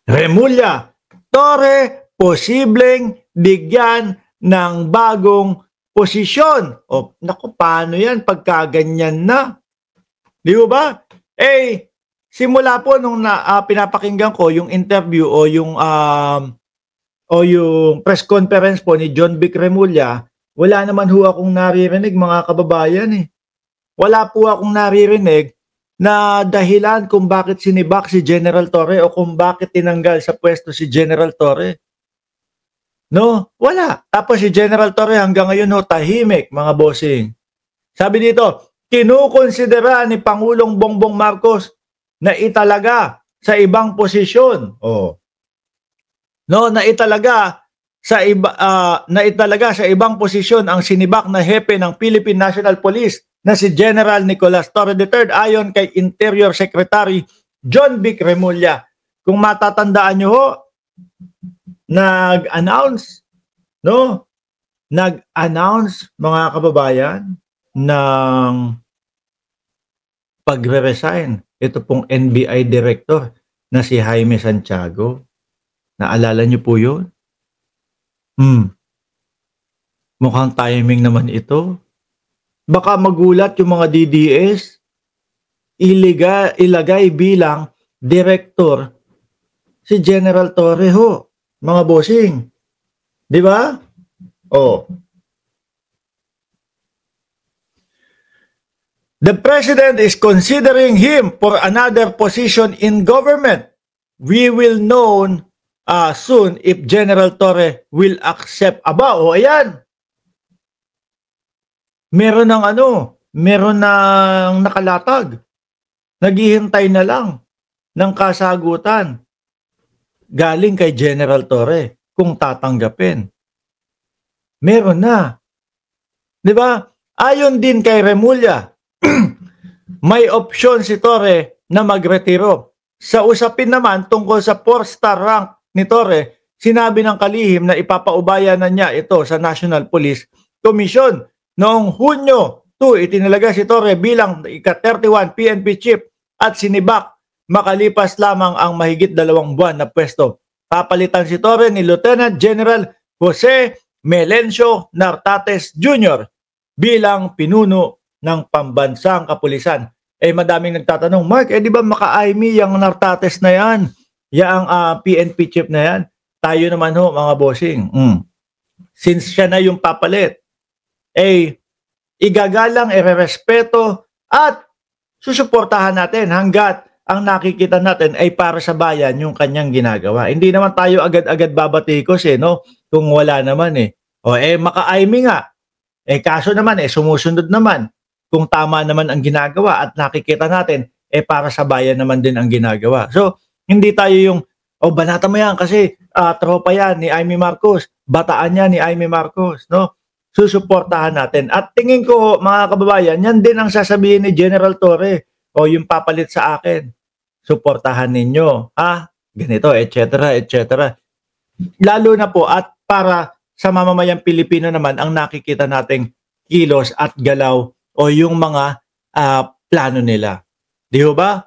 Remulla, Torre, posibleng bigyan ng bagong posisyon. O, naku, paano yan pagka ganyan na? Di ba? Simula po nung pinapakinggan ko yung interview o yung press conference po ni John Vic Remulla, wala naman ho akong naririnig, mga kababayan eh. Wala po akong naririnig na dahilan kung bakit sinibak si General Torre o kung bakit tinanggal sa pwesto si General Torre. No, wala. Tapos si General Torre hanggang ngayon ho tahimik, mga bossing. Sabi dito, kinukonsidera ni Pangulong Bongbong Marcos na italaga sa ibang posisyon. Oh. No, na italaga sa ibang posisyon ang sinibak na hepe ng Philippine National Police na si General Nicolas Torre III ayon kay Interior Secretary John Vic Remulla. Kung matatandaan nyo ho, nag-announce mga kababayan ng pagre-resign ito pong NBI Director na si Jaime Santiago. Naalala niyo po yun? Mukhang timing naman ito. Baka magulat yung mga DDS, ilagay bilang director si General Torre ho, mga bossing. Di ba? Oh. The President is considering him for another position in government. We will know soon if General Torre will accept. Ayan. Meron ng nakalatag. Naghihintay na lang ng kasagutan galing kay General Torre kung tatanggapin. Meron na. 'Di ba? Ayon din kay Remulla, may opsyon si Torre na magretiro. Sa usapin naman tungkol sa 4-star rank ni Torre, sinabi ng kalihim na ipapaubaya na niya ito sa National Police Commission. Noong Hunyo 2, itinalaga si Torre bilang ika-31 PNP chief at sinibak makalipas lamang ang mahigit 2 buwan na pwesto. Papalitan si Torre ni Lieutenant General Jose Melencio Nartates Jr. bilang pinuno ng pambansang kapulisan. Madaming nagtatanong, Mark, di ba maka-IME yung Nartates na yan? Yang PNP chief na yan? Tayo naman ho, mga bossing. Since siya na yung papalit, igagalang, irerespeto, at susuportahan natin hanggat ang nakikita natin ay para sa bayan yung kanyang ginagawa. Hindi naman tayo agad-agad babatikos kung wala naman maka-IME nga. Kaso naman sumusunod naman kung tama naman ang ginagawa at nakikita natin para sa bayan naman din ang ginagawa. So, hindi tayo yung banata mo yan kasi tropa yan ni Aimee Marcos, bataan yan ni Aimee Marcos, no? Susuportahan natin. At tingin ko, mga kababayan, yan din ang sasabihin ni General Torre yung papalit sa akin. Suportahan ninyo, ganito, etc., etc. Lalo na po at para sa mamamayang Pilipino naman ang nakikita nating kilos at galaw o yung mga plano nila. Di ba?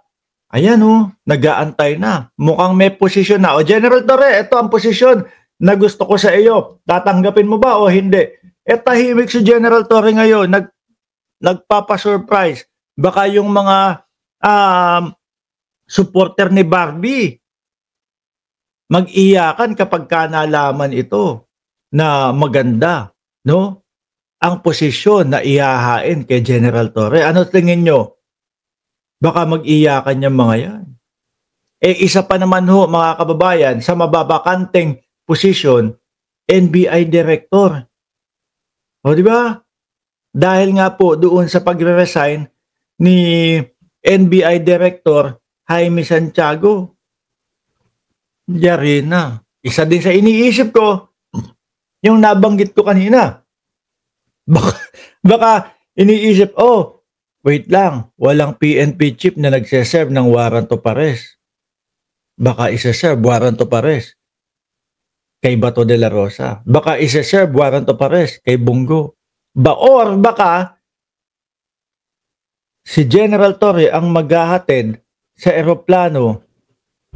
Ayan nag-aantay na. Mukhang may posisyon na. General Torre, ito ang posisyon na gusto ko sa iyo. Tatanggapin mo ba o hindi? Tahimik si General Torre ngayon. Nagpapasurprise. Baka yung mga supporter ni Barbie mag-iyakan kapag nalaman ito na maganda, no? Ang posisyon na ihahain kay General Torre. Ano tingin nyo? Baka mag-iyakan yung mga yan. Isa pa naman mga kababayan, sa mababakanteng posisyon, NBI Director. Di ba? Dahil nga po doon sa pagre-resign ni NBI Director Jaime Santiago. Yari na. Isa din sa iniisip ko, yung nabanggit ko kanina. Baka iniisip, wait lang, walang PNP chief na nagseserve ng warrant of arrest. Baka isa-serve warrant of arrest kay Bato de la Rosa. Baka isa-serve warrant of arrest kay Bongo. Or baka si General Torre ang maghahatid sa eroplano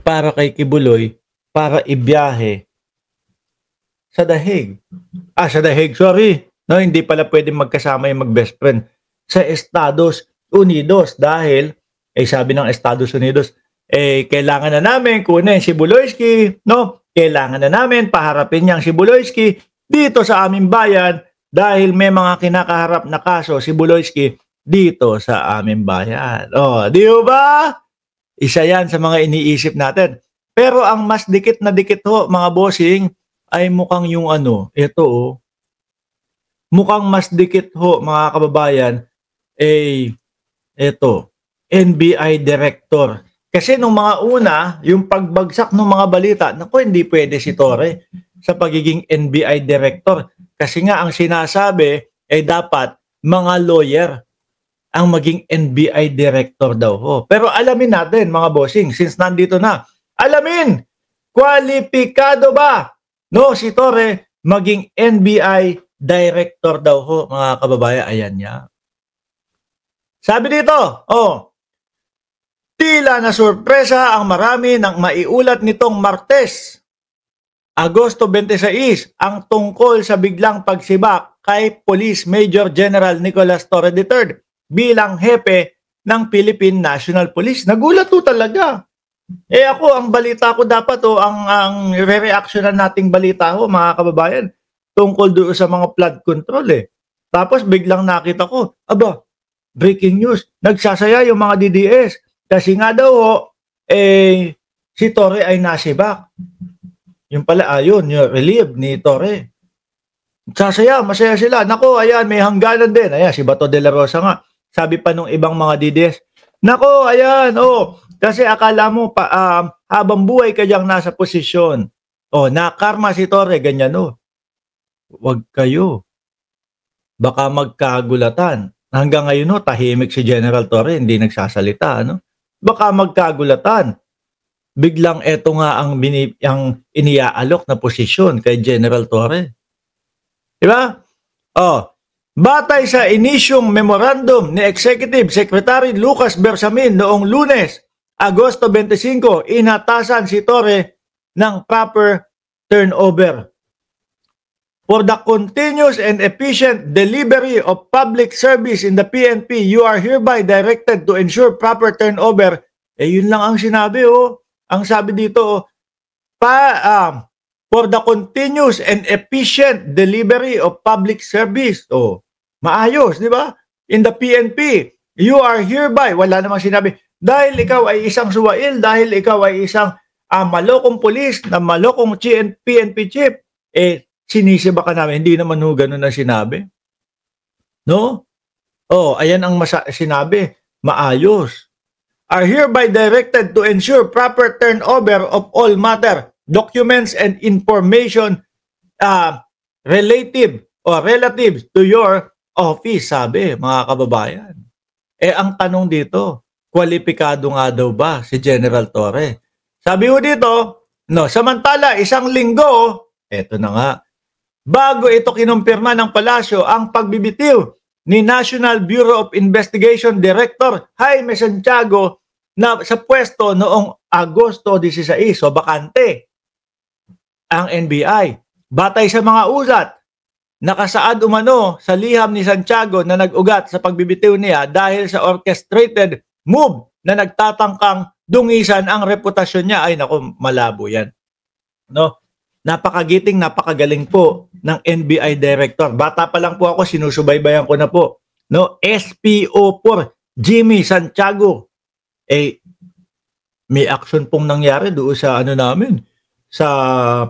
para kay Kibuloy para ibiyahe sa dahig. Sa dahig, sorry. No, hindi pala pwedeng magkasama yung mag-best friend sa Estados Unidos dahil, sabi ng Estados Unidos, kailangan na namin kunin si Buloyski, no? Kailangan na namin paharapin niyang si Buloyski dito sa aming bayan dahil may mga kinakaharap na kaso si Buloyski dito sa aming bayan. Di ba? Isa yan sa mga iniisip natin. Pero ang mas dikit na dikit ho, mga bossing, ay mukhang yung ito mukhang mas dikit ho, mga kababayan, ito, NBI Director. Kasi nung mga una, yung pagbagsak ng mga balita, hindi pwede si Torre sa pagiging NBI Director. Kasi nga ang sinasabi ay dapat mga lawyer ang maging NBI Director daw ho. Pero alamin natin, mga bossing, since nandito na, alamin, kwalipikado ba si Torre maging NBI Director daw ho, mga kababayan. Ayan niya. Sabi dito, tila na sorpresa ang marami nang maiulat nitong Martes, Agosto 26, ang tungkol sa biglang pagsibak kay Police Major General Nicolas Torre III bilang hepe ng Philippine National Police. Nagulat to talaga. Ako, ang balita ko dapat ang re-reactionan nating balita ho, mga kababayan, tungkol doon sa mga flood control Tapos biglang nakita ko, breaking news, nagsasaya yung mga DDS. Kasi nga daw si Torre ay nasibak. Yung pala, yung relieve ni Torre. Sasaya, masaya sila. Nako, ayan, may hangganan din. Ayan, si Bato de la Rosa nga. Sabi pa nung ibang mga DDS, nako, ayan, kasi akala mo habang buhay ka diyang nasa posisyon. Nakarma si Torre, ganyan Wag kayo. Baka magkagulatan. Hanggang ngayon tahimik si General Torre, hindi nagsasalita, Baka magkagulatan. Biglang eto nga ang iniaalok na posisyon kay General Torre. Diba? Batay sa inisyong memorandum ni Executive Secretary Lucas Bersamin noong Lunes, Agosto 25, inatasan si Torre ng proper turnover. For the continuous and efficient delivery of public service in the PNP, you are hereby directed to ensure proper turnover. Yun lang ang sinabi Ang sabi dito for the continuous and efficient delivery of public service. Maayos, di ba? In the PNP, you are hereby, wala namang sinabi, dahil ikaw ay isang suwail, dahil ikaw ay isang malokong pulis, na malokong PNP chief, sinisiba ka namin. Hindi naman ganun ang sinabi. No? Ayan ang sinabi. Maayos. Are hereby directed to ensure proper turnover of all matter, documents, and information relative to your office, sabi, mga kababayan. Ang tanong dito, kwalipikado nga daw ba si General Torre? Sabi dito, samantala, isang linggo, eto na nga, bago ito kinumpirma ng palasyo ang pagbibitiw ni National Bureau of Investigation Director Jaime Santiago na sa pwesto noong Agosto 16, bakante ang NBI. Batay sa mga usat, nakasaad umano sa liham ni Santiago na nag-ugat sa pagbibitiw niya dahil sa orchestrated move na nagtatangkang dungisan ang reputasyon niya. Ay nako, malabo yan. Napakagiting, napakagaling po ng NBI Director. Bata pa lang po ako, sinusubaybayan ko na po. SPO4, Jimmy Santiago. May action pong nangyari doon sa namin, sa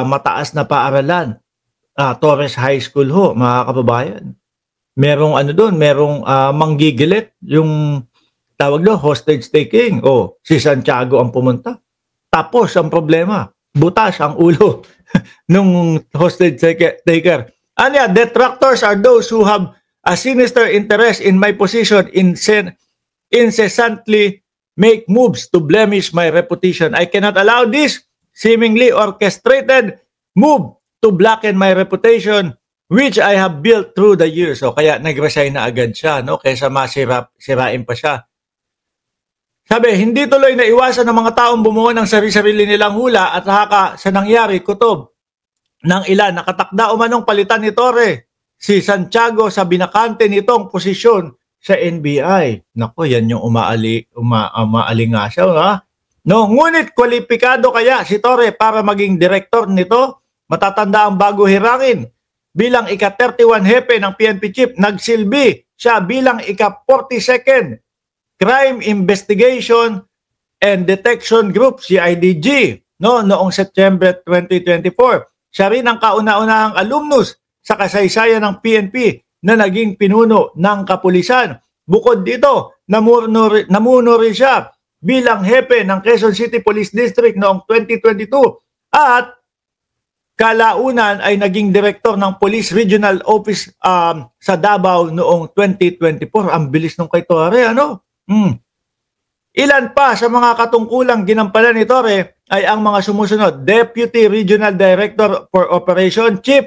mataas na paaralan, Torres High School ho, mga kababayan. Merong doon, merong manggigilit, yung tawag doon, hostage taking. Si Santiago ang pumunta. Tapos, ang problema, butas ang ulo nung hostage taker. Detractors are those who have a sinister interest in my position, incessantly make moves to blemish my reputation. I cannot allow this seemingly orchestrated move to blacken my reputation, which I have built through the years. Kaya nag-resign na agad siya, kaysa sirain pa siya. Sabi, hindi tuloy na iwasan ng mga taong bumuo ng sarili-sarili nilang hula at haka sa nangyari kutob ng ilan. Nakatakda umanong palitan ni Torre si Santiago sa binakante nitong posisyon sa NBI. Nako, yan yung umaalingasaw, ha? No, ngunit kwalipikado kaya si Torre para maging direktor nito? Matatanda ang bago hirangin. Bilang ika-31 hepe ng PNP chief, nagsilbi siya bilang ika-42nd Crime Investigation and Detection Group, CIDG, no, noong September 2024. Siya rin ang kauna-unahang alumnus sa kasaysayan ng PNP na naging pinuno ng kapulisan. Bukod dito, namuno rin siya bilang hepe ng Quezon City Police District noong 2022 at kalaunan ay naging direktor ng Police Regional Office sa Davao noong 2024. Ang bilis nung kay Torre, ano? Ilan pa sa mga katungkulang ginampanan ni Torre ay ang mga sumusunod: Deputy Regional Director for Operation, Chief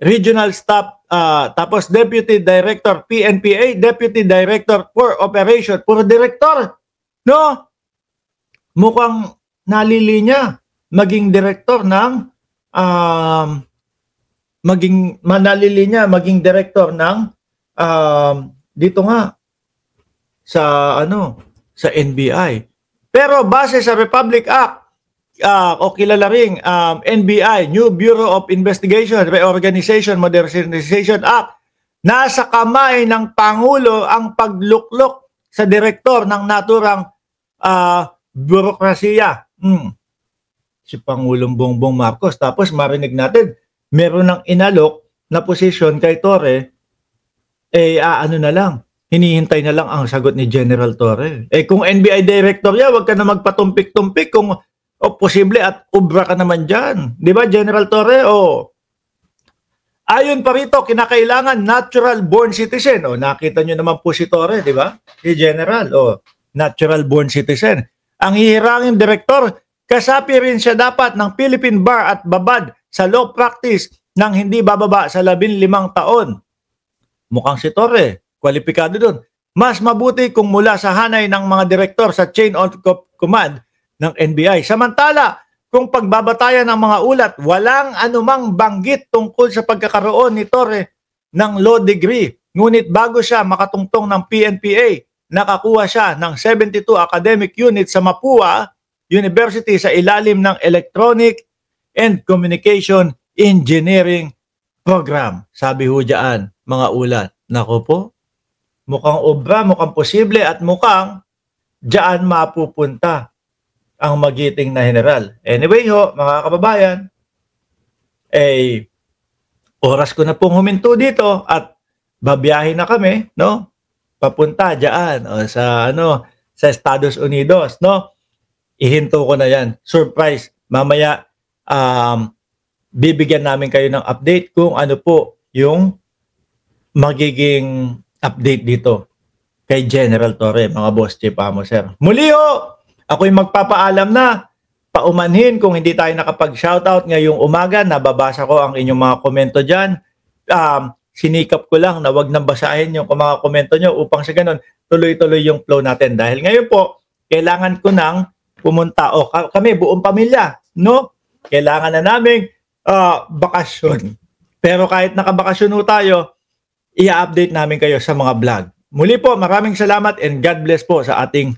Regional Staff, tapos Deputy Director PNPA, Deputy Director for Operation. Puro director, no? Mukhang nalilinya maging director ng maging director ng dito nga sa NBI. Pero base sa Republic Act o kilala ring NBI, New Bureau of Investigation, Reorganization, Modernization Act, nasa kamay ng Pangulo ang pagluklok sa direktor ng naturang burokrasiya. Si Pangulong Bongbong Marcos. Tapos marinig natin, meron ng inalok na posisyon kay Torre, ano na lang, hinihintay na lang ang sagot ni General Torre. Kung NBI director yan, wag ka na magpatumpik-tumpik kung posible at ubra ka naman dyan. Di ba, General Torre? Ayon pa rito, kinakailangan natural born citizen. Nakita nyo naman po si Torre, di ba? Si General, natural born citizen. Ang hihirangin direktor, kasapi rin siya dapat ng Philippine Bar at babad sa law practice ng hindi bababa sa 15 taon. Mukhang si Torre, kwalipikado doon. Mas mabuti kung mula sa hanay ng mga direktor sa chain of command ng NBI. Samantala, kung pagbabatayan ng mga ulat, walang anumang banggit tungkol sa pagkakaroon ni Torre ng law degree. Ngunit bago siya makatungtong ng PNPA, nakakuha siya ng 72 academic units sa Mapua University sa ilalim ng Electronic and Communication Engineering Program. Sabi ho dyan, mga ulat. Nako po, mukhang obra, mukhang posible at mukhang dyan mapupunta ang magiting na general. Anyway ho, mga kababayan, oras ko na pong huminto dito at babiyahin na kami, no? Papunta dyan sa Estados Unidos, no? Ihinto ko na yan. Surprise. Mamaya, bibigyan namin kayo ng update kung ano po yung magiging update dito kay General Torre, mga boss chief amo, sir. Muli ho, ako'y magpapaalam na. Paumanhin kung hindi tayo nakapag-shoutout ngayong umaga. Nababasa ko ang inyong mga komento dyan. Sinikap ko lang na wag nang basahin yung mga komento nyo upang sa ganun, tuloy-tuloy yung flow natin. Dahil ngayon po, kailangan ko nang pumunta. Kami, buong pamilya, no? Kailangan na naming bakasyon. Pero kahit nakabakasyon ho tayo, i-update namin kayo sa mga vlog. Muli po, maraming salamat and God bless po sa ating